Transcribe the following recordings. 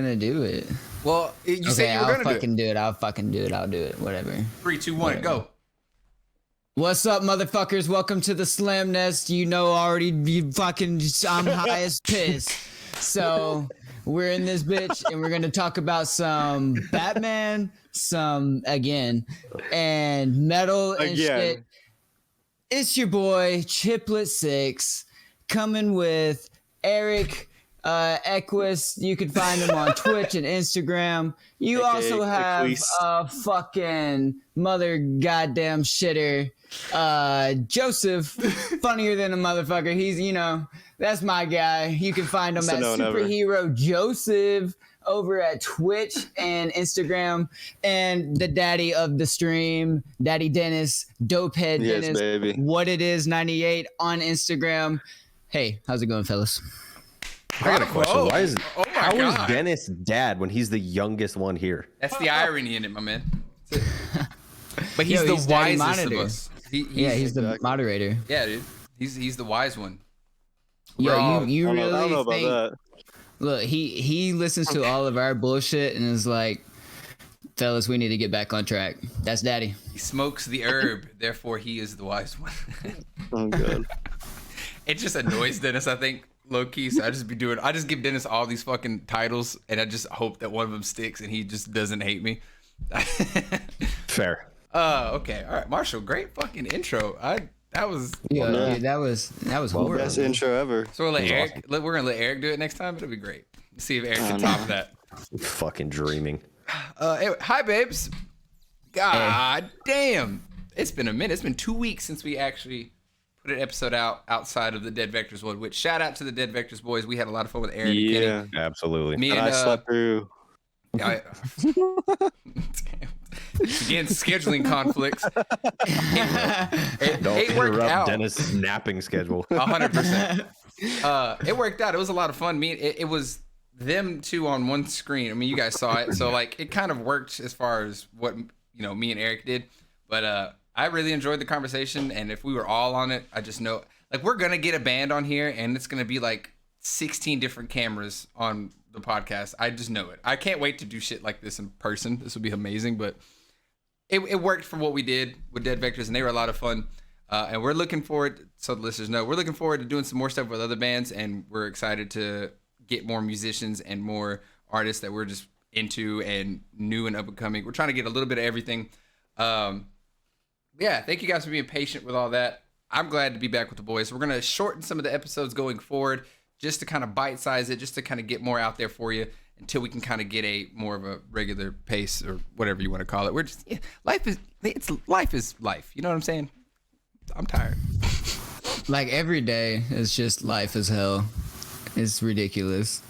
gonna do it. Well, you said you were I'll gonna fucking do it. I'll fucking do it. I'll do it. Whatever. 3, 2, 1, go. What's up, motherfuckers? Welcome to the Slam Nest. You know already. You fucking. I'm high as piss. So we're in this bitch, and we're gonna talk about some Batman, and metal and shit. It's your boy Chiplet6 coming with Eric Equus. You can find him on Twitch and Instagram. You also have a fucking mother goddamn shitter, Joseph, funnier than a motherfucker. He's, that's my guy. You can find him at Superhero Joseph over at Twitch and Instagram, and the daddy of the stream, Daddy Dennis, Dopehead Dennis, baby. What it is 98 on Instagram. Hey, how's it going, fellas? I got a question. How is Dennis dad when he's the youngest one here? That's the irony in it, my man. But he's the wisest of us. He's the moderator. Yeah, dude. He's the wise one. Yo, you really I don't know about that. Look, he listens to all of our bullshit and is like, fellas, we need to get back on track. That's daddy. He smokes the herb, therefore he is the wise one. Oh, good. It just annoys Dennis, I think, low key. So I just give Dennis all these fucking titles, and I just hope that one of them sticks and he just doesn't hate me. Fair. Okay. All right, Marshall, great fucking intro. That was dude, that was horrible. Best intro ever. So we're gonna let Eric do it next time. It'll be great. Let's see if Eric can top that. Fucking dreaming. Anyway, hi babes. God damn. It's been a minute. It's been 2 weeks since we actually put an episode outside of the Dead Vectors one, which shout out to the Dead Vectors boys. We had a lot of fun with Eric and Kenny. Absolutely. Me and I slept through. Again, scheduling conflicts. Don't it worked interrupt out. Dennis' napping schedule. 100%. It worked out. It was a lot of fun. It was them two on one screen. I mean, you guys saw it, so like it kind of worked as far as what me and Eric did. But I really enjoyed the conversation, and if we were all on it, I just know like we're gonna get a band on here, and it's gonna be like 16 different cameras on the podcast. I just know it. I can't wait to do shit like this in person. This would be amazing, but it worked for what we did with Dead Vectors, and they were a lot of fun. And we're looking forward, so the listeners know, we're looking forward to doing some more stuff with other bands, and we're excited to get more musicians and more artists that we're just into and new and up and coming. We're trying to get a little bit of everything. Yeah, thank you guys for being patient with all that. I'm glad to be back with the boys. We're going to shorten some of the episodes going forward just to kind of bite-size it, just to kind of get more out there for you until we can kind of get a more of a regular pace or whatever you want to call it. We're just life is life. You know what I'm saying? I'm tired. Like every day is just life as hell. It's ridiculous.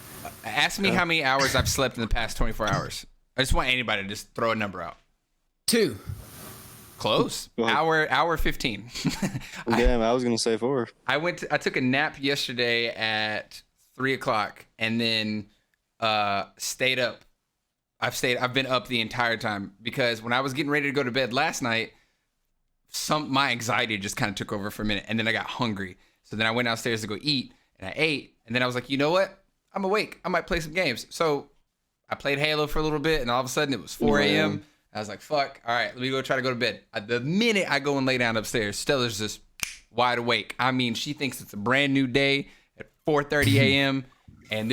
Ask me how many hours I've slept in the past 24 hours. I just want anybody to just throw a number out. 2. Close. Hour 15. Damn, I was gonna say 4. I took a nap yesterday at 3:00 and then stayed up. I've been up the entire time because when I was getting ready to go to bed last night, my anxiety just kind of took over for a minute, and then I got hungry. So then I went downstairs to go eat, and I ate, and then I was like, you know what? I'm awake. I might play some games. So I played Halo for a little bit, and all of a sudden it was 4 a.m. I was like, fuck, all right, let me go try to go to bed. The minute I go and lay down upstairs, Stella's just wide awake. I mean, she thinks it's a brand new day at 4:30 a.m., and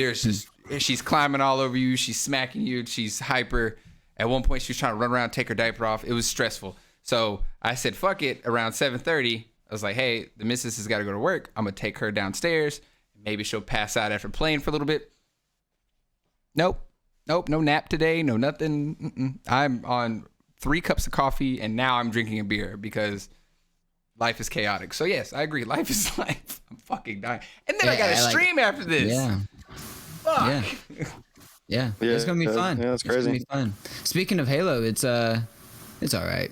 she's climbing all over you. She's smacking you. She's hyper. At one point, she was trying to run around, take her diaper off. It was stressful. So I said, fuck it, around 7:30. I was like, hey, the missus has got to go to work. I'm going to take her downstairs. Maybe she'll pass out after playing for a little bit. Nope, no nap today, no nothing. I'm on 3 cups of coffee, and now I'm drinking a beer because life is chaotic. So yes, I agree. Life is life. I'm fucking dying. And then I got to stream after this. Yeah. Fuck. Yeah. It's gonna be fun. Yeah, it's crazy. It's gonna be fun. Speaking of Halo, it's all right.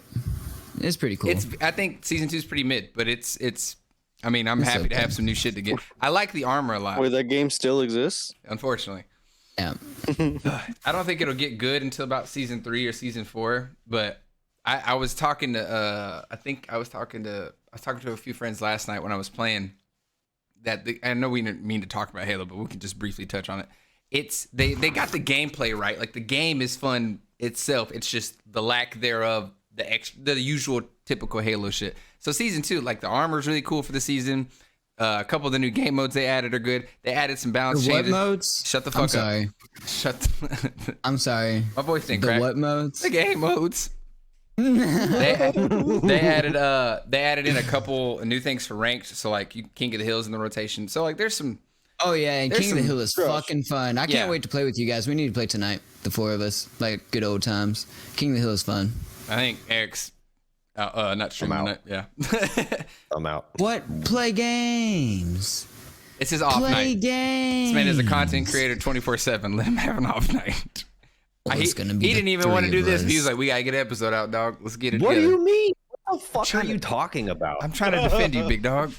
It's pretty cool. I think season 2 is pretty mid, but it's. I mean, I'm happy to have some new shit to get. I like the armor a lot. Wait, that game still exists? Unfortunately. Yeah. I don't think it'll get good until about season 3 or season 4. But I was talking to I was talking to a few friends last night when I was playing. I know we didn't mean to talk about Halo, but we can just briefly touch on it. they got the gameplay right. Like the game is fun itself. It's just the lack thereof, the usual typical Halo shit. So season 2, like the armor's really cool for the season. A couple of the new game modes they added are good. They added some balance The what changes. modes? Shut the fuck up. Sorry. Shut. I'm sorry. My voice didn't The crack. what modes? The game modes. they added in a couple new things for ranked. So like you King of the Hills in the rotation. So like there's some. Oh yeah, and There's King of the some Hill is crush. fucking fun. I can't Yeah. wait to play with you guys. We need to play tonight, the 4 of us, like good old times. King of the Hill is fun. I think Eric's not streaming out. it. Yeah. I'm out. What? Play games. It's his off Play night. games. This man is a content creator 24/7. Let him have an off night. Well, he it's gonna be he the didn't even want to 3 do of this. But he us. was like, "We gotta get an episode out, dog. Let's get it What do together." you mean? What the fuck trying are to- you talking about? I'm trying to defend you, big dog.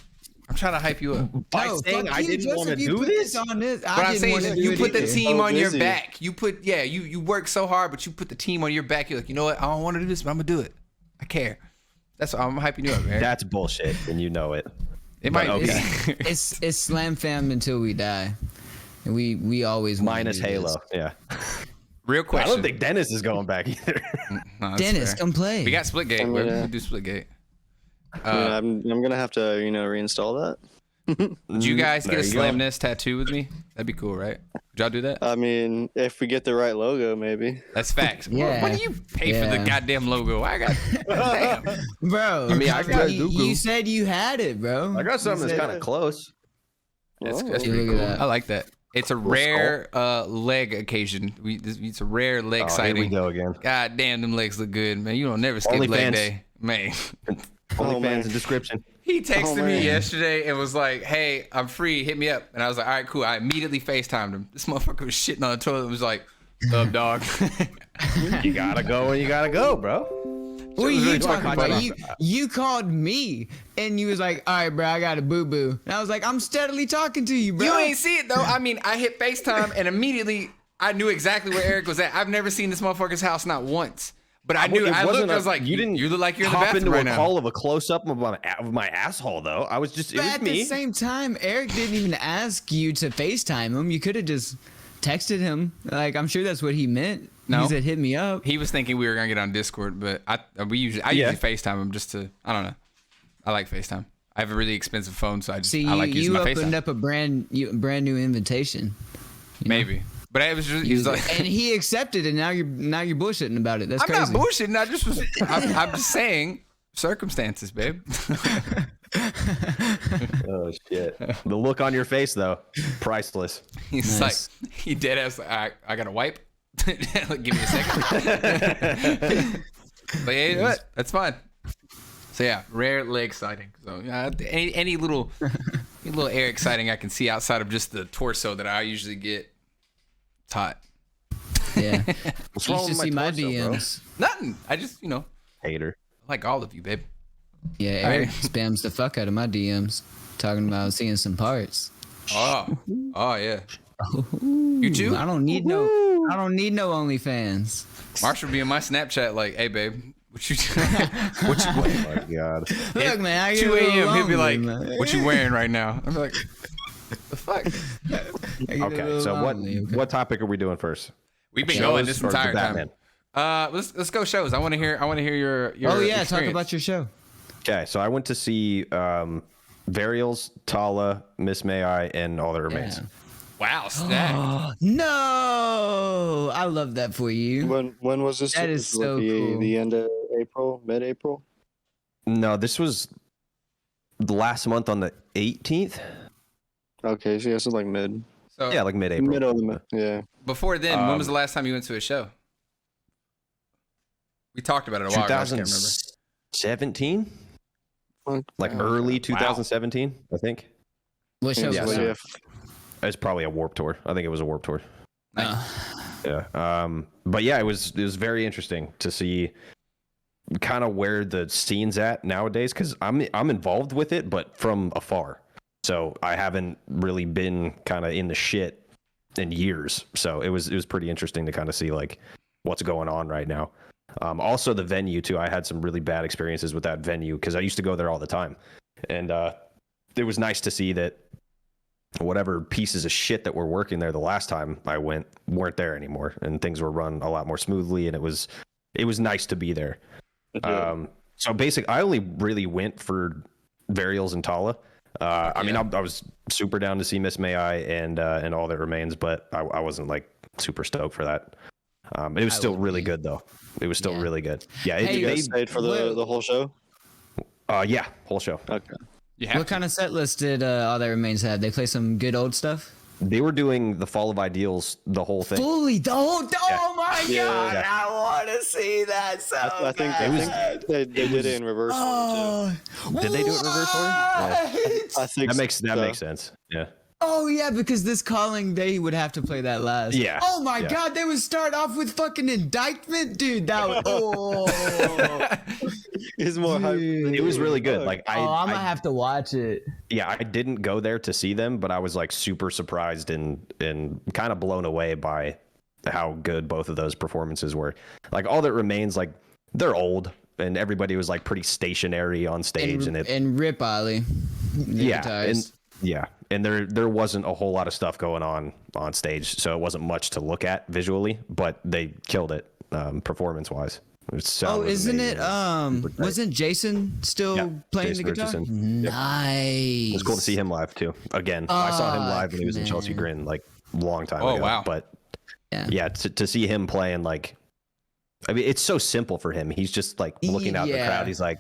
I'm trying to hype you up. By No, saying fuck I you, didn't Joseph, want to you do put this? on this. What I'm didn't saying wanna is, do you it put the either. team So on your busy. back. You work so hard, but you put the team on your back. You're like, you know what? I don't want to do this, but I'm gonna do it. I care. That's why I'm hyping you up, man. That's bullshit, and you know it. It might. okay. It's slam fam until we die, and we always wanna Minus do this. Halo. Yeah. Real I question. don't think Dennis is going back either. No, that's Dennis, fair. come play. We got Splitgate. I'm We gonna- can do Splitgate. Yeah, I'm gonna have to, reinstall that. Would you guys There get a you go. Slamness tattoo with me? That'd be cool, right? Would y'all do that? I mean, if we get the right logo, maybe. That's facts. Yeah. What do you pay for the Yeah. goddamn logo? I got. Damn. Bro, I mean, I got you said you had it, bro. I got something You that's said- kind of close. That's Oh. pretty Look at cool. that. I like that. It's a rare leg occasion. It's a rare leg Oh, here sighting. we go again. God damn, them legs look good, man. You don't never skip leg OnlyFans. day, man. OnlyFans man. in description. He texted me man. yesterday and was like, "Hey, I'm free. Hit me up." And I was like, "All right, cool." I immediately FaceTimed him. This motherfucker was shitting on the toilet and was like, "Up, dog." You gotta go and you gotta go, bro. What are was you really talking fucking about? funny. You called me and you was like, "All right, bro, I got a boo boo," and I was like, "I'm steadily talking to you, bro." You ain't see it though. I mean, I hit FaceTime and immediately I knew exactly where Eric was at. I've never seen this motherfucker's house not once. But I knew. It I looked. wasn't I was like, you didn't. You look like you're in the hop bathroom into right a now. call of a close up of my asshole though. I was just. It But was at me. the same time, Eric didn't even ask you to FaceTime him. You could have just texted him. Like, I'm sure that's what he meant. No. He said, "Hit me up." He was thinking we were gonna get on Discord, but I usually FaceTime him just to. I don't know. I like FaceTime. I have a really expensive phone, so I See, I like using you my opened FaceTime. up a brand new invitation. Maybe, but it was just. He was like, and he accepted it. Now you're bullshitting about it. That's I'm crazy. not bullshitting. I just was. I'm just saying circumstances, babe. Oh shit! The look on your face though, priceless. He's Nice. like, he dead ass. Like, I got a wipe. Like, give me a second. But yeah, you know what? That's fine. So yeah, rare leg sighting. So any little Eric sighting I can see outside of just the torso that I usually get, it's hot. Yeah. What's You wrong should with my see my torso, bro? DMs. Nothing. I just Hater. like all of you, babe. Yeah, Eric spams the fuck out of my DMs, talking about seeing some parts. Oh yeah. You too? I don't need no OnlyFans. Marshall be in my Snapchat like, hey babe, what you Oh my god. Look, man, I get 2 a little a.m. He'll be like, lonely, man. what you wearing right now? I'm like, the fuck? I get a Okay, little so lonely, okay? what topic are we doing first? We've been Shows going this or the entire time. Batman? Let's go shows. I want to hear your Oh yeah, talk experience. about your show. Okay, so I went to see Varials, Tala, Miss May I, and All That Remains. Yeah. Wow, stack. No, I love that for you. When was this? That is This was so the, cool. The end of April, mid-April. No, this was the last month on the 18th. Okay, so yeah, so like mid, So Yeah, like mid-April. middle of the month. Yeah. before then, when was the last time you went to a show? We talked about it a while ago. I just can't remember. 2017? Like Fuck. early 2017, I think. What show? Yeah, was so- it? It's probably a Warp Tour. I think it was a Warp Tour. Yeah. But yeah, it was very interesting to see kind of where the scene's at nowadays, because I'm involved with it, but from afar. So I haven't really been kind of in the shit in years. So it was pretty interesting to kind of see like what's going on right now. Also the venue too. I had some really bad experiences with that venue because I used to go there all the time, and it was nice to see that whatever pieces of shit that were working there the last time I went weren't there anymore, and things were run a lot more smoothly, and it was nice to be there. So basically, I only really went for Varials and Tala. I mean, I was super down to see Miss May I and All That Remains, but I wasn't like super stoked for that. It was still really good though. It was still really good. Yeah, you guys stayed for the whole show? Yeah, whole show. Okay. What kind of set list did All That Remains have? They play some good old stuff? They were doing the Fall of Ideals, the whole thing. Fully the whole. Oh my god! Yeah. I want to see that so I think they did it in reverse order too. Did they do it in reverse order? Yeah. I think that makes sense. Yeah. Oh yeah, because this calling they would have to play that last. Yeah. Oh my god, they would start off with fucking Indictment, dude. That was It's more hype. It was really good. Like I'm gonna have to watch it. Yeah, I didn't go there to see them, but I was like super surprised and kind of blown away by how good both of those performances were. Like All That Remains, like they're old and everybody was like pretty stationary on stage, and Rip Ollie. And there wasn't a whole lot of stuff going on stage, so it wasn't much to look at visually, but they killed it performance wise. Isn't it? Wasn't Jason still playing Jason the guitar? Richardson. Nice. It was cool to see him live too. Again, I saw him live when he was in Chelsea Grin like a long time ago. Wow. But to see him playing, like, I mean, it's so simple for him. He's just like looking out at the crowd. He's like,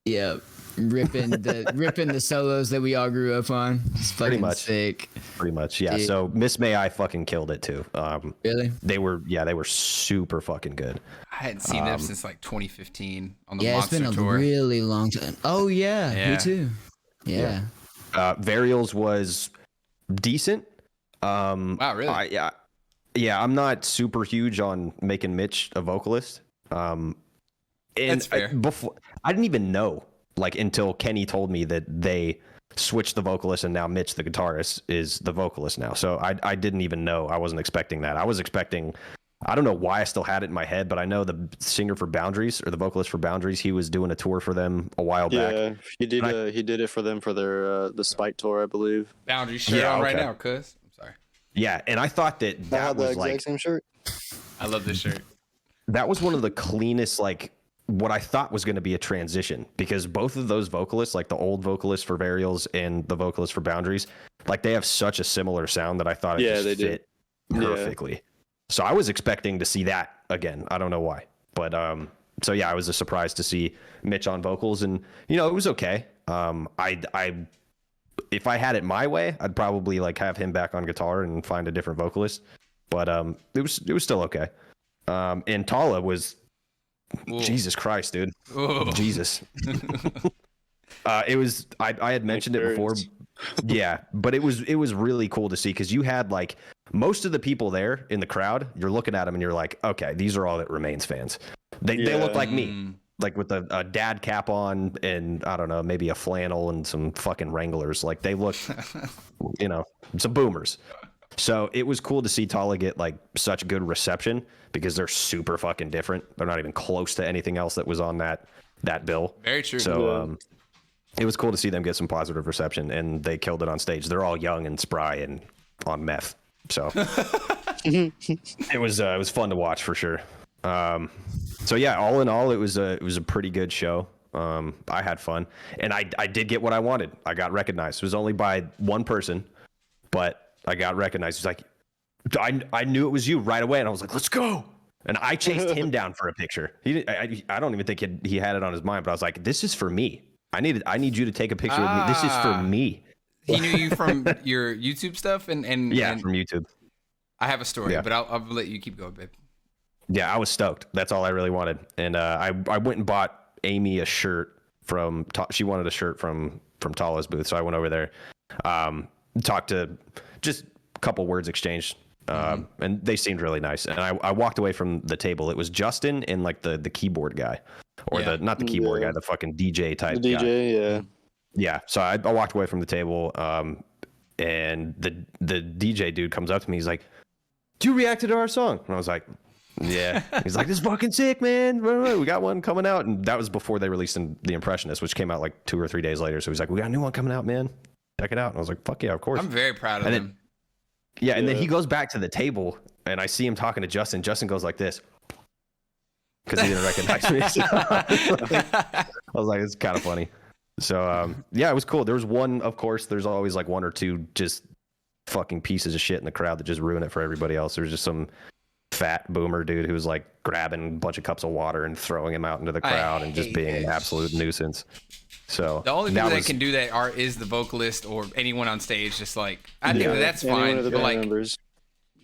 yeah, ripping the solos that we all grew up on. It's fucking pretty much sick. Pretty much, yeah. Dude. So Miss May I fucking killed it too. Really? They were super fucking good. I hadn't seen them since like 2015 on the Monster Monster Tour. It's been a tour. really long time. Oh yeah, me too. Yeah. Varials was decent. Wow, really? Yeah. I'm not super huge on making Mitch a vocalist. And that's fair. I didn't even know, like, until Kenny told me that they switched the vocalist and now Mitch, the guitarist, is the vocalist now. So I didn't even know. I wasn't expecting that. I was expecting, I don't know why I still had it in my head, but I know the singer for Boundaries, or the vocalist for Boundaries, he was doing a tour for them a while back. Yeah, he did it for them for their the Spike tour, I believe. Boundaries shirt on right now, cuz. I'm sorry. Yeah, and I thought that was was the like exact same shirt. I love this shirt. That was one of the cleanest, like, what I thought was going to be a transition, because both of those vocalists, like the old vocalist for Varials and the vocalist for Boundaries, like they have such a similar sound that I thought it just fit perfectly. Yeah. So I was expecting to see that again. I don't know why, but so yeah, I was surprised to see Mitch on vocals, and you know, it was okay. I if I had it my way, I'd probably like have him back on guitar and find a different vocalist, but it was still okay. And Tala was, Jesus Christ, dude. Jesus. It was, I had mentioned it before. Yeah, but it was really cool to see, because you had like most of the people there in the crowd, you're looking at them and you're like, okay, these are All That Remains fans. They look like me, like with a dad cap on and I don't know, maybe a flannel and some fucking Wranglers. Like they look, you know, some boomers. So it was cool to see Tala get like such good reception, because they're super fucking different. They're not even close to anything else that was on that bill. Very true. So it was cool to see them get some positive reception, and they killed it on stage. They're all young and spry and on meth. So it was fun to watch for sure. So yeah, all in all, it was a pretty good show. I had fun, and I did get what I wanted. I got recognized. It was only by one person, but I got recognized. He's like, I knew it was you right away, and I was like, let's go. And I chased him down for a picture. I don't even think he had it on his mind, but I was like, this is for me. I need you to take a picture of me. This is for me. He knew you from your YouTube stuff, and from YouTube. I have a story, but I'll let you keep going, babe. Yeah, I was stoked. That's all I really wanted. And I went and bought Amy a shirt from. She wanted a shirt from Tala's booth, so I went over there, talked to, just a couple words exchanged, and they seemed really nice. And I walked away from the table. It was Justin and like the keyboard guy, or not the keyboard guy, the fucking DJ type the DJ guy. Yeah. So I walked away from the table, and the DJ dude comes up to me. He's like, "Do you react to our song?" And I was like, "Yeah." He's like, "This is fucking sick, man. We got one coming out." And that was before they released The Impressionist, which came out like 2 or 3 days later. So he's like, "We got a new one coming out, man." check it out. And I was like, fuck yeah, of course. I'm very proud of And him. Yeah, and then he goes back to the table, and I see him talking to Justin. Justin goes like this because he didn't recognize me. So I was like, it's kind of funny. So yeah, it was cool. There was one, of course. There's always like one or two just fucking pieces of shit in the crowd that just ruin it for everybody else. There's just some fat boomer dude who was like grabbing a bunch of cups of water and throwing them out into the crowd and just being an absolute nuisance. So the only people that can do that is the vocalist or anyone on stage. Just like I think that's fine. Of the But band like members.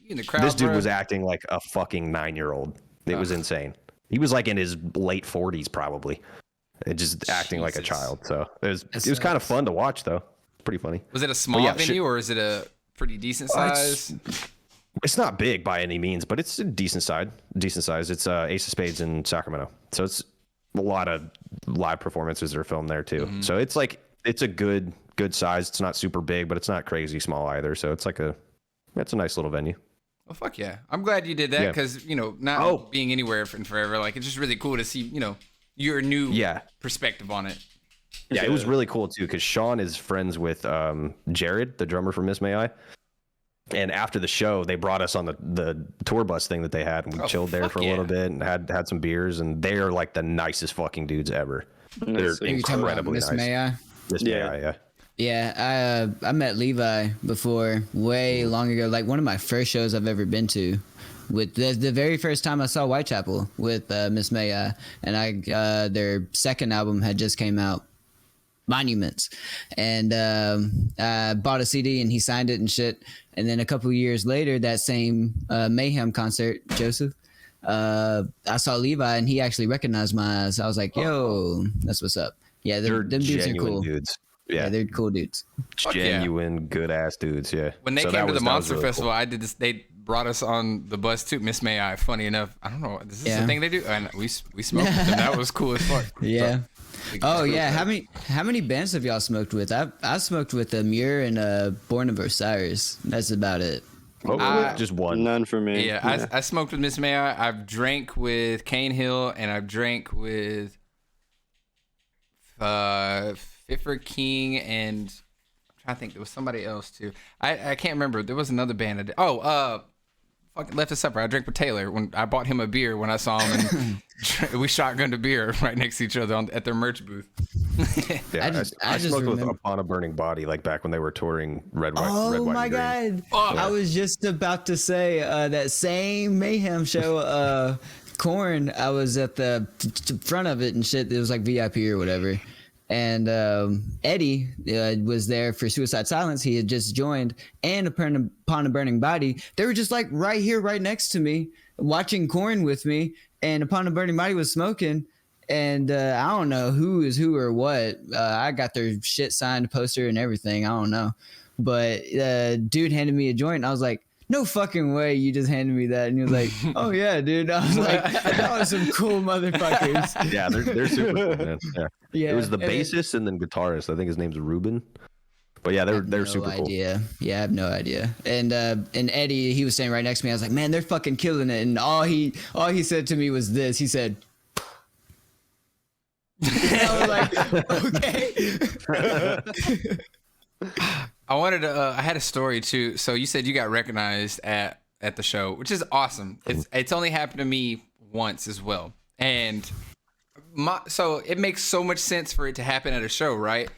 in the crowd, this dude bro, was acting like a fucking 9-year-old. It was insane. He was like in his late 40s probably, and just acting like a child. So it was kind of fun to watch though. Pretty funny. Was it a small venue or is it a pretty decent size? It's not big by any means, but it's a decent size. It's Ace of Spades in Sacramento, so it's a lot of live performances that are filmed there too. Mm-hmm. So it's a good size. It's not super big, but it's not crazy small either. So it's a nice little venue. Well, fuck yeah! I'm glad you did that because not being anywhere in forever, like it's just really cool to see your new perspective on it. Yeah, it was really cool too because Sean is friends with Jared, the drummer for Miss May I. And after the show, they brought us on the tour bus thing that they had, and we chilled there for a little bit and had some beers. And they are like the nicest fucking dudes ever. They're incredibly Miss nice. May I? Miss May I, yeah. Yeah, I met Levi before way long ago. Like one of my first shows I've ever been to, with the very first time I saw Whitechapel with Miss May I, and their second album had just came out, Monuments, and I bought a CD and he signed it and shit. And then a couple years later, that same Mayhem concert, Joseph, I saw Levi and he actually recognized my eyes. I was like, yo, that's what's up. Yeah, them dudes are cool. Dudes. Yeah, they're cool dudes. Genuine, good ass dudes. Yeah. When they came to the Monster Festival, I did this. They brought us on the bus too. Miss May I. Funny enough, I don't know. Is this the thing they do? And we smoked with them. That was cool as fuck. Yeah. Oh yeah. How many bands have y'all smoked with? I smoked with Muir and Born of Osiris. That's about it. Just one. None for me. Yeah, I smoked with Miss May I. I've drank with Cane Hill and I've drank with Fiffer King, and I'm trying to think there was somebody else too. I can't remember. There was another band. Fucking Left of Supper. I drank with Taylor when I bought him a beer when I saw him, and we shotgunned a beer right next to each other at their merch booth. Yeah, I smoked with Upon a Burning Body, like back when they were touring Red, White, oh White, my and Green. god! I was just about to say that same Mayhem show, Korn. I was at the front of it and shit. It was like VIP or whatever. And Eddie was there for Suicide Silence. He had just joined, and Upon a Burning Body. They were just like right here, right next to me, watching Korn with me. And Upon a Burning Body was smoking. And I don't know who is who or what. I got their shit signed, poster, and everything. I don't know. But dude handed me a joint, and I was like, no fucking way you just handed me that. And he was like, oh yeah, dude. I was like, that was some cool motherfuckers. Yeah, they're super cool, man. Yeah. It was the bassist and then guitarist. I think his name's Ruben. But yeah, they're super cool. Yeah, I have no idea. And Eddie, he was standing right next to me. I was like, man, they're fucking killing it. And all he said to me was this. He said, I was like, okay. I wanted to. I had a story too. So you said you got recognized at the show, which is awesome. It's only happened to me once as well, and so it makes so much sense for it to happen at a show, right?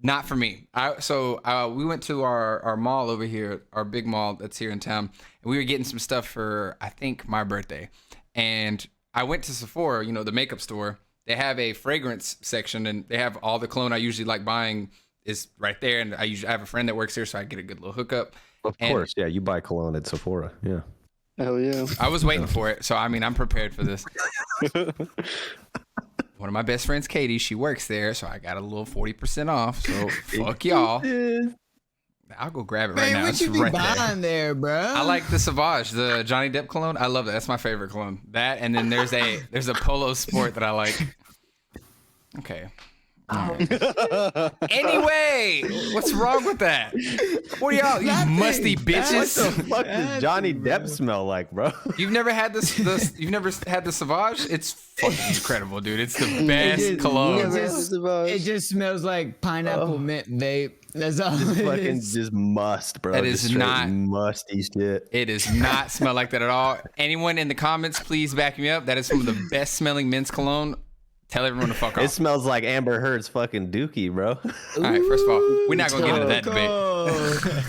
Not for me. We went to our mall over here, our big mall that's here in town, and we were getting some stuff for I think my birthday, and I went to Sephora, the makeup store. They have a fragrance section, and they have all the cologne I usually like buying is right there, and I have a friend that works there, so I get a good little hookup. Of course, yeah, you buy cologne at Sephora, yeah. Hell yeah. I was waiting for it, so I mean, I'm prepared for this. One of my best friends, Katie, she works there, so I got a little 40% off. So fuck y'all. I'll go grab it right now. What you be buying there, bro? I like the Sauvage, the Johnny Depp cologne. I love that. That's my favorite cologne. That, and then there's a Polo Sport that I like. Okay. Anyway, what's wrong with that? What are y'all, you Nothing. musty What bitches? the fuck does Johnny Depp smell like, bro? You've never had this you've never had the Sauvage? It's fucking incredible, dude. It's the best cologne. It just smells like pineapple mint vape. That's all it Fucking is. just must, bro. That Just is straight not- musty shit. It does not smell like that at all. Anyone in the comments, please back me up. That is some of the best smelling men's cologne. Tell everyone to fuck off. It smells like Amber Heard's fucking dookie, bro. All right, first of all, we're not gonna get into that debate.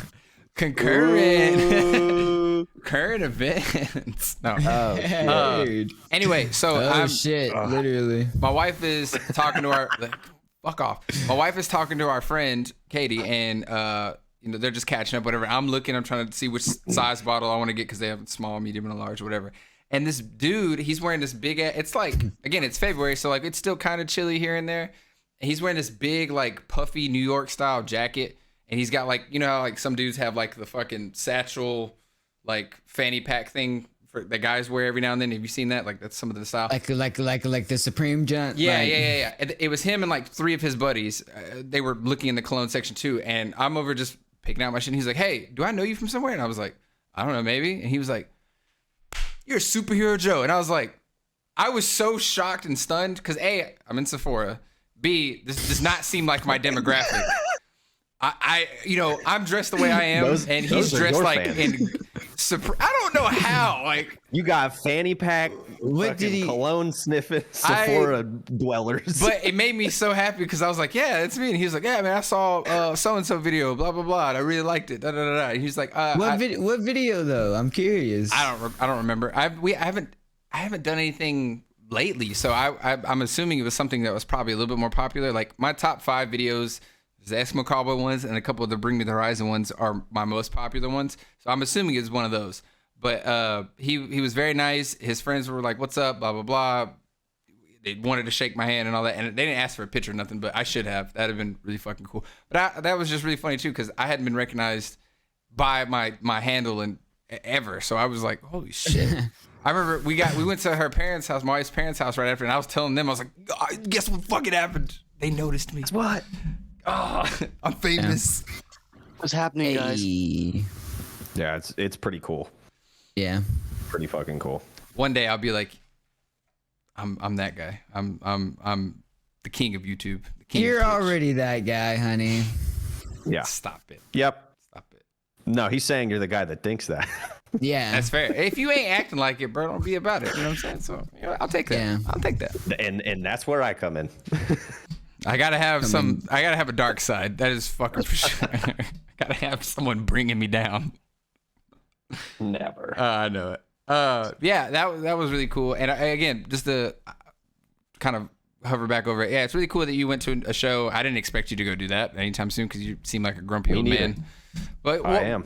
Concurrent current events. No. Dude. Anyway, so Oh shit! Literally. my wife is talking to our fuck off. My wife is talking to our friend Katie, and they're just catching up. Whatever. I'm trying to see which size bottle I want to get because they have small, medium, and a large, whatever. And this dude, he's wearing this big. It's like, again, it's February, so like it's still kind of chilly here and there. And he's wearing this big, like puffy New York style jacket, and he's got like, you know how like some dudes have like the fucking satchel, like fanny pack thing that guys wear every now and then. Have you seen that? Like that's some of the style. Like the Supreme junk. Yeah, like, yeah. It was him and like 3 of his buddies. They were looking in the cologne section too, and I'm over just picking out my shit. And he's like, "Hey, do I know you from somewhere?" And I was like, "I don't know, maybe." And he was like, "You're a superhero Joe." And I was like, I was so shocked and stunned because A, I'm in Sephora. B, this does not seem like my demographic. I'm dressed the way I am, and he's those are dressed your like fans. I don't know how. Like, You got fanny pack, What did fucking he- cologne sniffing Sephora dwellers. but it made me so happy because I was like, "Yeah, it's me." And he was like, "Yeah, man, I saw so and so video, blah blah blah, and I really liked it." Da, da, da, da. And he's like, What video though? I'm curious. I don't remember. I haven't done anything lately, so I'm assuming it was something that was probably a little bit more popular. Like my top 5 videos, the Eskimo Cowboy ones, and a couple of the Bring Me the Horizon ones are my most popular ones. So I'm assuming it's one of those. But he was very nice. His friends were like, "What's up?" Blah blah blah. They wanted to shake my hand and all that, and they didn't ask for a picture or nothing. But I should have. That'd have been really fucking cool. But that was just really funny too because I hadn't been recognized by my handle and ever. So I was like, "Holy shit!" I remember we went to her parents' house, my wife's parents' house right after, and I was telling them, I was like, "Oh, guess what fucking happened? They noticed me. what? Oh, I'm famous." What's happening, guys? Hey. Yeah, it's pretty cool. Yeah. Pretty fucking cool. One day I'll be like, I'm that guy. I'm the king of YouTube. The king You're of Twitch. already that guy, honey. Yeah. Stop it. Yep. Stop it. No, he's saying you're the guy that thinks that. Yeah. That's fair. If you ain't acting like it, bro, don't be about it. You know what I'm saying? So I'll take that. Yeah. I'll take that. and that's where I come in. I gotta have I gotta have a dark side. That is fucking for sure. I gotta have someone bringing me down. Never. I know it. Yeah, that was really cool. And again, just to kind of hover back over it. Yeah, it's really cool that you went to a show. I didn't expect you to go do that anytime soon because you seem like a grumpy old neither. man. But I am.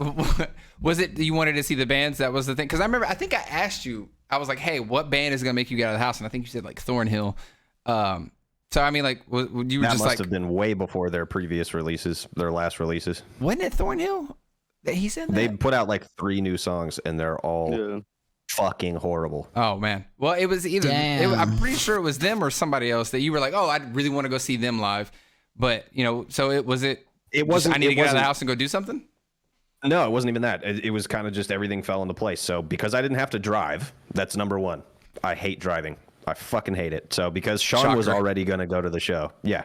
Was it you wanted to see the bands? That was the thing. Because I think I asked you. I was like, "Hey, what band is gonna make you get out of the house?" And I think you said like Thornhill. So I mean, like, you were That just must like, have been way before their previous releases, their last releases. wasn't it Thornhill? That he said that. They put out like 3 new songs, and they're all Yeah. fucking horrible. Oh man. Well, it was either Damn. I'm pretty sure it was them or somebody else that you were like, "Oh, I really want to go see them live." But so it wasn't. wasn't- I need to it get out of the wasn't- house and go do something. No, it wasn't even that. It was kind of just everything fell into place. So because I didn't have to drive, that's number 1. I hate driving. I fucking hate it. So because Sean was Shocker. already going to go to the show. Yeah.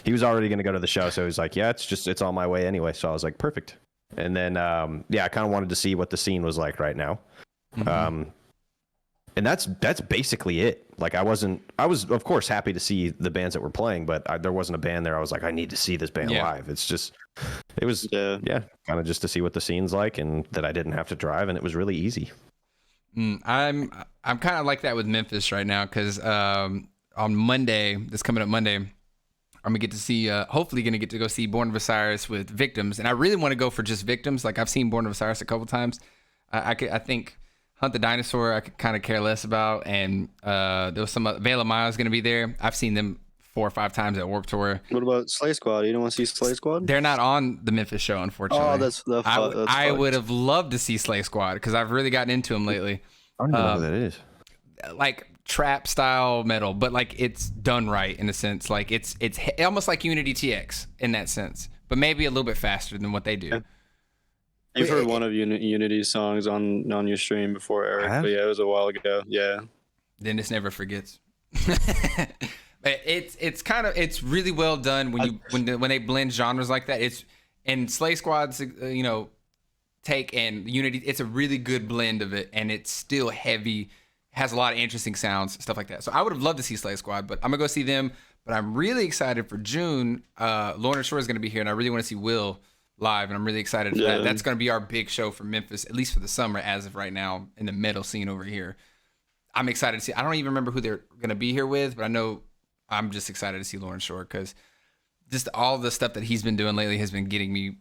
He was already going to go to the show. So he was like, yeah, it's on my way anyway. So I was like, perfect. And then, I kind of wanted to see what the scene was like right now. Mm-hmm. And that's basically it. Like I was of course happy to see the bands that were playing, but there wasn't a band there. I was like, I need to see this band Yeah. live. It was Yeah. kind of just to see what the scene's like and that I didn't have to drive, and it was really easy. I'm kind of like that with Memphis right now because on Monday, this coming up Monday, I'm gonna get to see. Hopefully, gonna get to go see Born of Osiris with Victims, and I really want to go for just Victims. Like I've seen Born of Osiris a couple times. I think Hunt the Dinosaur I could kind of care less about, and there was some Veil of Maya is gonna be there. I've seen them 4 or 5 times at Warped Tour. What about Slay Squad? You don't want to see Slay Squad? They're not on the Memphis show, unfortunately. Oh, that's I fucked. would have loved to see Slay Squad because I've really gotten into them lately. I don't know who that is. Like trap style metal, but like it's done right in a sense. Like it's almost like Unity TX in that sense, but maybe a little bit faster than what they do. You've heard one of Unity's songs on your stream before, Eric, but yeah, it was a while ago. Yeah. Dennis never forgets. It's really well done when they blend genres like that. It's and Slay Squad's take and Unity. It's a really good blend of it, and it's still heavy, has a lot of interesting sounds, stuff like that. So I would have loved to see Slay Squad, but I'm gonna go see them. But I'm really excited for June. Lorna Shore is gonna be here, and I really want to see Will live, and I'm really excited for that. That's gonna be our big show for Memphis, at least for the summer, as of right now in the metal scene over here. I'm excited to see. I don't even remember who they're gonna be here with, but I know I'm just excited to see Lauren Shore because just all the stuff that he's been doing lately has been getting me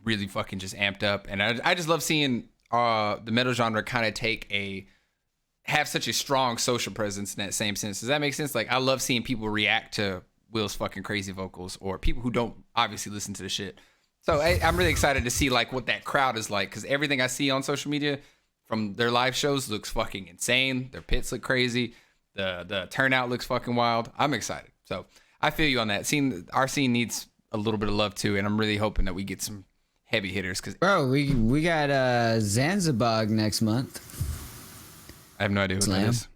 really fucking just amped up, and I just love seeing the metal genre kind of have such a strong social presence in that same sense. Does that make sense? Like I love seeing people react to Will's fucking crazy vocals, or people who don't obviously listen to the shit. So I'm really excited to see like what that crowd is like, because everything I see on social media from their live shows looks fucking insane. Their pits look crazy. The turnout looks fucking wild. I'm excited. So I feel you on that. Our scene needs a little bit of love too, and I'm really hoping that we get some heavy hitters. Cause Bro, we got Zanzibar next month. I have no idea what that is.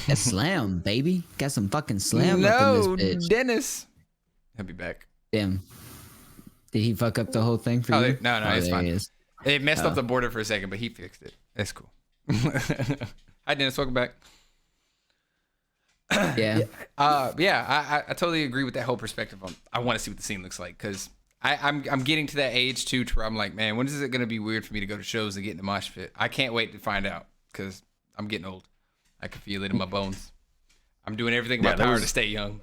A slam, baby. Got some fucking slam up in this bitch. Dennis. He'll be back. Damn. Did he fuck up the whole thing for you? No, it's fine. It messed up the border for a second, but he fixed it. That's cool. Hi, Dennis. Welcome back. Yeah. I totally agree with that whole perspective. I want to see what the scene looks like, because I'm getting to that age too, to where I'm like, man, when is it going to be weird for me to go to shows and get in the mosh pit? I can't wait to find out, because I'm getting old. I can feel it in my bones. I'm doing everything in my power to stay young.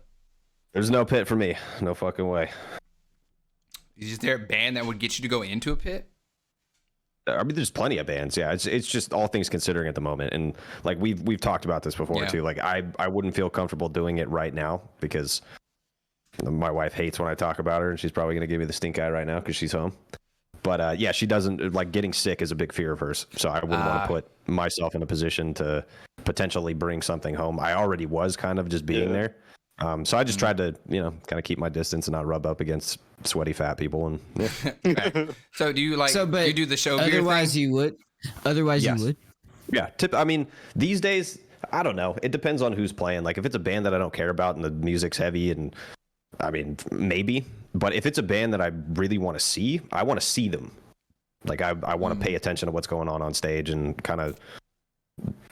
There's no pit for me. No fucking way. Is there a band that would get you to go into a pit? I mean, there's plenty of bands. Yeah, it's just all things considering at the moment, and like we've talked about this before too. Like I wouldn't feel comfortable doing it right now, because my wife hates when I talk about her, and she's probably gonna give me the stink eye right now because she's home. But yeah, she doesn't like getting sick is a big fear of hers, so I wouldn't want to put myself in a position to potentially bring something home. I already was kind of just being there. So I just tried to, kind of keep my distance and not rub up against sweaty fat people. And right. So do you you do the show beer otherwise thing? You would. Otherwise yes. you would. Yeah. I mean, these days, I don't know. It depends on who's playing. Like if it's a band that I don't care about and the music's heavy, and I mean, maybe. But if it's a band that I really want to see, I want to see them. Like I want to pay attention to what's going on stage and kind of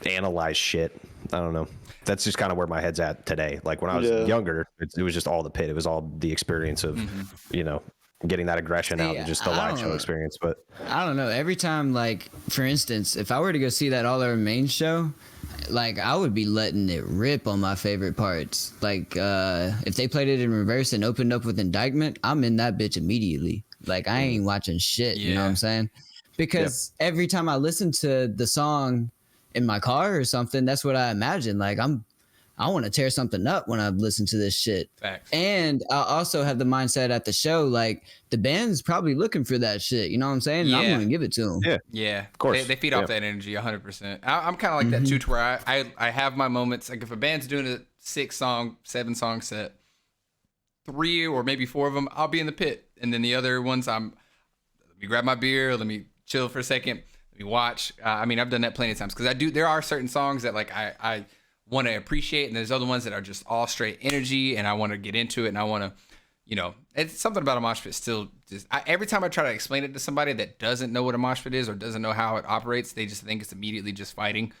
analyze shit. I don't know. That's just kind of where my head's at today. Like when I was younger, it was just all the pit. It was all the experience of, getting that aggression out and just the live show experience. But I don't know. Every time, like, for instance, if I were to go see that All Our Main show, like, I would be letting it rip on my favorite parts. Like, if they played it in reverse and opened up with Indictment, I'm in that bitch immediately. Like, I ain't watching shit, you know what I'm saying? Because every time I listen to the song in my car or something, that's what I imagine. Like I want to tear something up when I listen to this shit. Facts. And I also have the mindset at the show, like the band's probably looking for that shit. You know what I'm saying? And I'm going to give it to them. Yeah. Of course. They feed off that energy 100%. I'm kind of like that too, to where I have my moments. Like if a band's doing a 6-song, 7-song set, 3 or maybe 4 of them, I'll be in the pit. And then the other ones, let me grab my beer, let me chill for a second. We watch. I mean, I've done that plenty of times, because there are certain songs that like I want to appreciate, and there's other ones that are just all straight energy, and I want to get into it, and I want to, it's something about a mosh pit still. Every time I try to explain it to somebody that doesn't know what a mosh pit is or doesn't know how it operates, they just think it's immediately just fighting.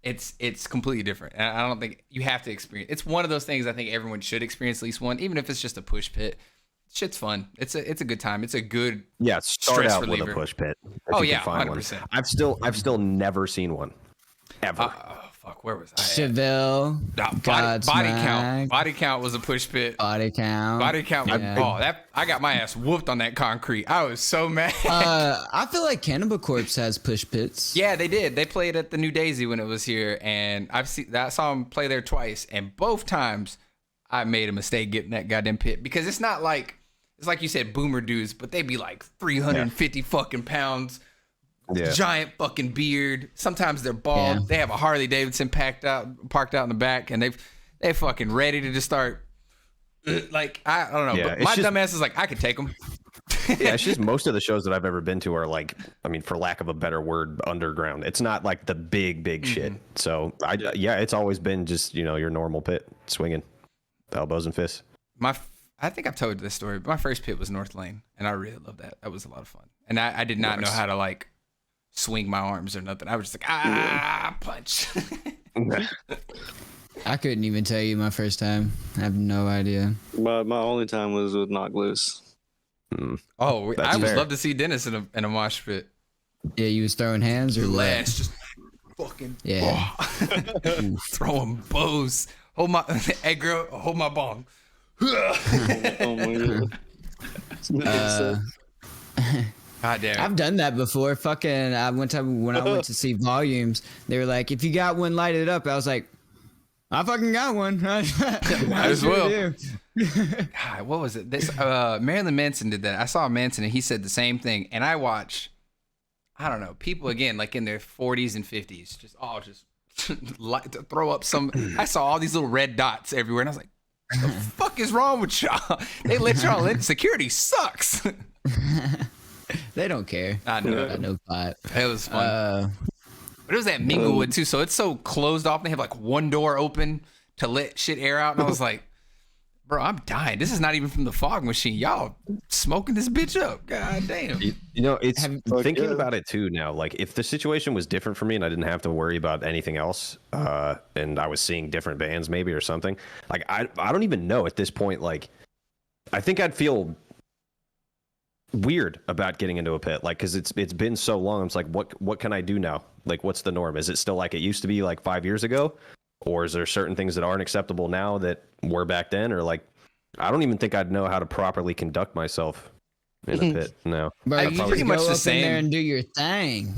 It's completely different, and I don't think you have to experience. It's one of those things I think everyone should experience at least one, even if it's just a push pit. Shit's fun. It's a good time. It's a good start stress out reliever. with a push pit. Oh yeah, 100%. I've still never seen one, ever. Fuck, where was I? Chevelle, Body count was a push pit. Body count. I got my ass whooped on that concrete. I was so mad. I feel like Cannibal Corpse has push pits. Yeah, they did. They played at the New Daisy when it was here, and I saw them play there twice, and both times I made a mistake getting that goddamn pit, because it's not like, it's like you said, boomer dudes, but they be like 350 fucking pounds, giant fucking beard. Sometimes they're bald. Yeah. They have a Harley Davidson parked out in the back, and they're fucking ready to just start. Like, I don't know. Yeah, but my just, dumb ass is like, I could take them. Yeah, it's just most of the shows that I've ever been to are like, I mean, for lack of a better word, underground. It's not like the big shit. So it's always been just, your normal pit swinging elbows and fists. I think I've told this story, but my first pit was North Lane, and I really loved that. That was a lot of fun. And I did not know how to like swing my arms or nothing. I was just like, punch. I couldn't even tell you my first time. I have no idea. My only time was with Knock Loose. Oh, That's I would fair. love to see Dennis in a mosh pit. Yeah, you was throwing hands or what? Last, just fucking throwing bows. Hold my hey girl, hold my bong. Oh my god. God damn it. I've done that before. Fucking, one time when I went to see Volumes, they were like, "If you got one, light it up." I was like, "I fucking got one." Might as well. God, what was it? This Marilyn Manson did that. I saw Manson and he said the same thing. And I watch, I don't know, people again like in their 40s and 50s, just like to throw up some. I saw all these little red dots everywhere, and I was like, "What the fuck is wrong with y'all? They let y'all in. Security sucks." They don't care. I know. I know pot. It was fun. But it was at Minglewood too, so it's so closed off. They have like one door open to let shit air out, and I was like, bro, I'm dying. This is not even from the fog machine. Y'all smoking this bitch up. God damn. It's thinking about it too now. Like, if the situation was different for me and I didn't have to worry about anything else, and I was seeing different bands maybe or something, like I don't even know at this point. Like, I think I'd feel weird about getting into a pit, like, because it's been so long. It's like, what can I do now? Like, what's the norm? Is it still like it used to be like 5 years ago? Or is there certain things that aren't acceptable now that were back then? Or like, I don't even think I'd know how to properly conduct myself in a pit. No, Bro, you pretty just much go the up same. in there and do your thing.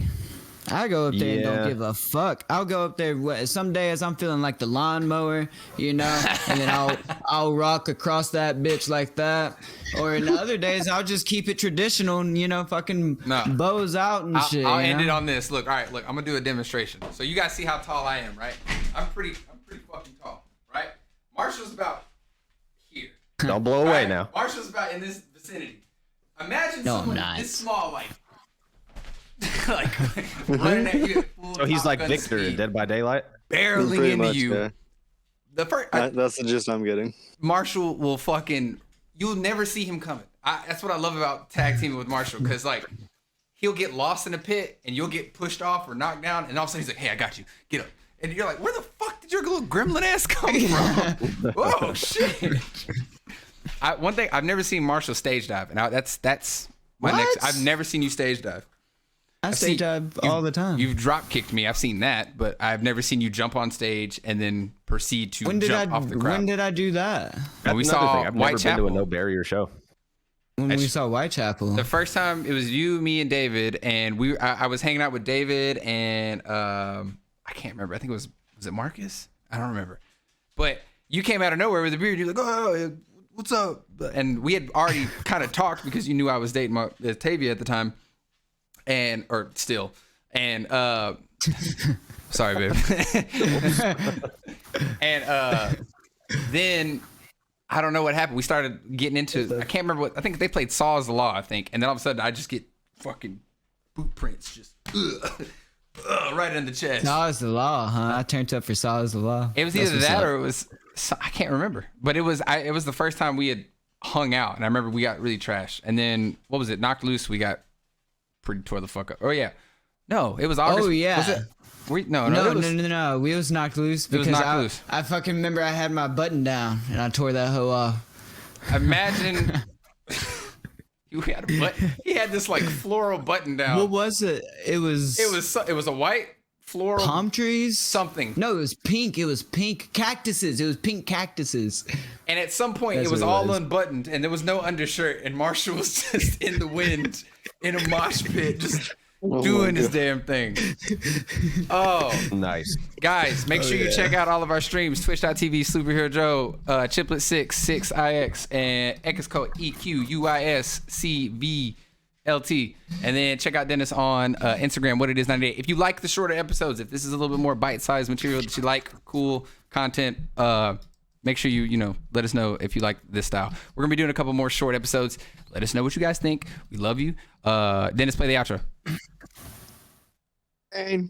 I go up there and Yeah. don't give a fuck. I'll go up there some days I'm feeling like the lawnmower, and then I'll rock across that bitch like that. Or in other days I'll just keep it traditional and fucking bows out and shit. I'll end it on this. Look, all right, look, I'm gonna do a demonstration. So you guys see how tall I am, right? I'm pretty fucking tall, right? Marshall's about here. don't blow away Right? now. Marshall's about in this vicinity. Imagine No, I'm someone not. this small, like running at you. At full So he's Top like Gun Victor in speed, Dead by Daylight. barreling Pretty into much, you. yeah. The first That's the gist I'm getting. Marshall will fucking. You'll never see him coming. That's what I love about tag teaming with Marshall, because like he'll get lost in a pit and you'll get pushed off or knocked down, and all of a sudden he's like, "Hey, I got you. Get up." And you're like, "Where the fuck did your little gremlin ass come from?" Whoa, shit. One thing, I've never seen Marshall stage dive, and that's my What? next. I've never seen you stage dive. I I've stage seen- dive all the time. You've drop kicked me. I've seen that, but I've never seen you jump on stage and then proceed to jump off the crowd. When did I do that? And we That's another saw thing. I've never been to Whitechapel. a no barrier show. When we saw Whitechapel. The first time it was you, me, and David, and I was hanging out with David and I can't remember. I think was it Marcus? I don't remember. But you came out of nowhere with a beard. You're like, "Oh, what's up?" And we had already kind of talked because you knew I was dating Tavia at the time, or still. And sorry, babe. And then I don't know what happened. We started getting into. I can't remember what. I think they played Saw is the Law. I think, and then all of a sudden I just get fucking boot prints just right in the chest. Saw is the law, huh? I turned up for Saw is the law. It was That's either what's that up. or it was. I can't remember, but it was the first time we had hung out, and I remember we got really trashed. And then what was it? Knocked Loose. We got pretty tore the fuck up. Oh yeah, no, it was August. Oh, yeah. Was it? No. No. We was knocked loose was because knocked loose. I fucking remember I had my button down and I tore that hoe off. Imagine you had a button. He had this like floral button down. What was it? It was a white floral palm trees. something. No, it was pink. It was pink cactuses. It was pink cactuses. And at some point, That's it was what it all was. unbuttoned, and there was no undershirt, and Marshall was just in the wind in a mosh pit, just doing his damn thing. Oh, Nice. guys, make sure you check out all of our streams: Twitch.tv, Superhero Joe, Chiplet6, 6ix, and X code EQUISCVL LT. And then check out Dennis on Instagram, What It Is 98. If you like the shorter episodes, if this is a little bit more bite-sized material that you like, cool content, make sure you let us know if you like this style. We're gonna be doing a couple more short episodes. Let us know what you guys think. We love you. Dennis, play the outro. And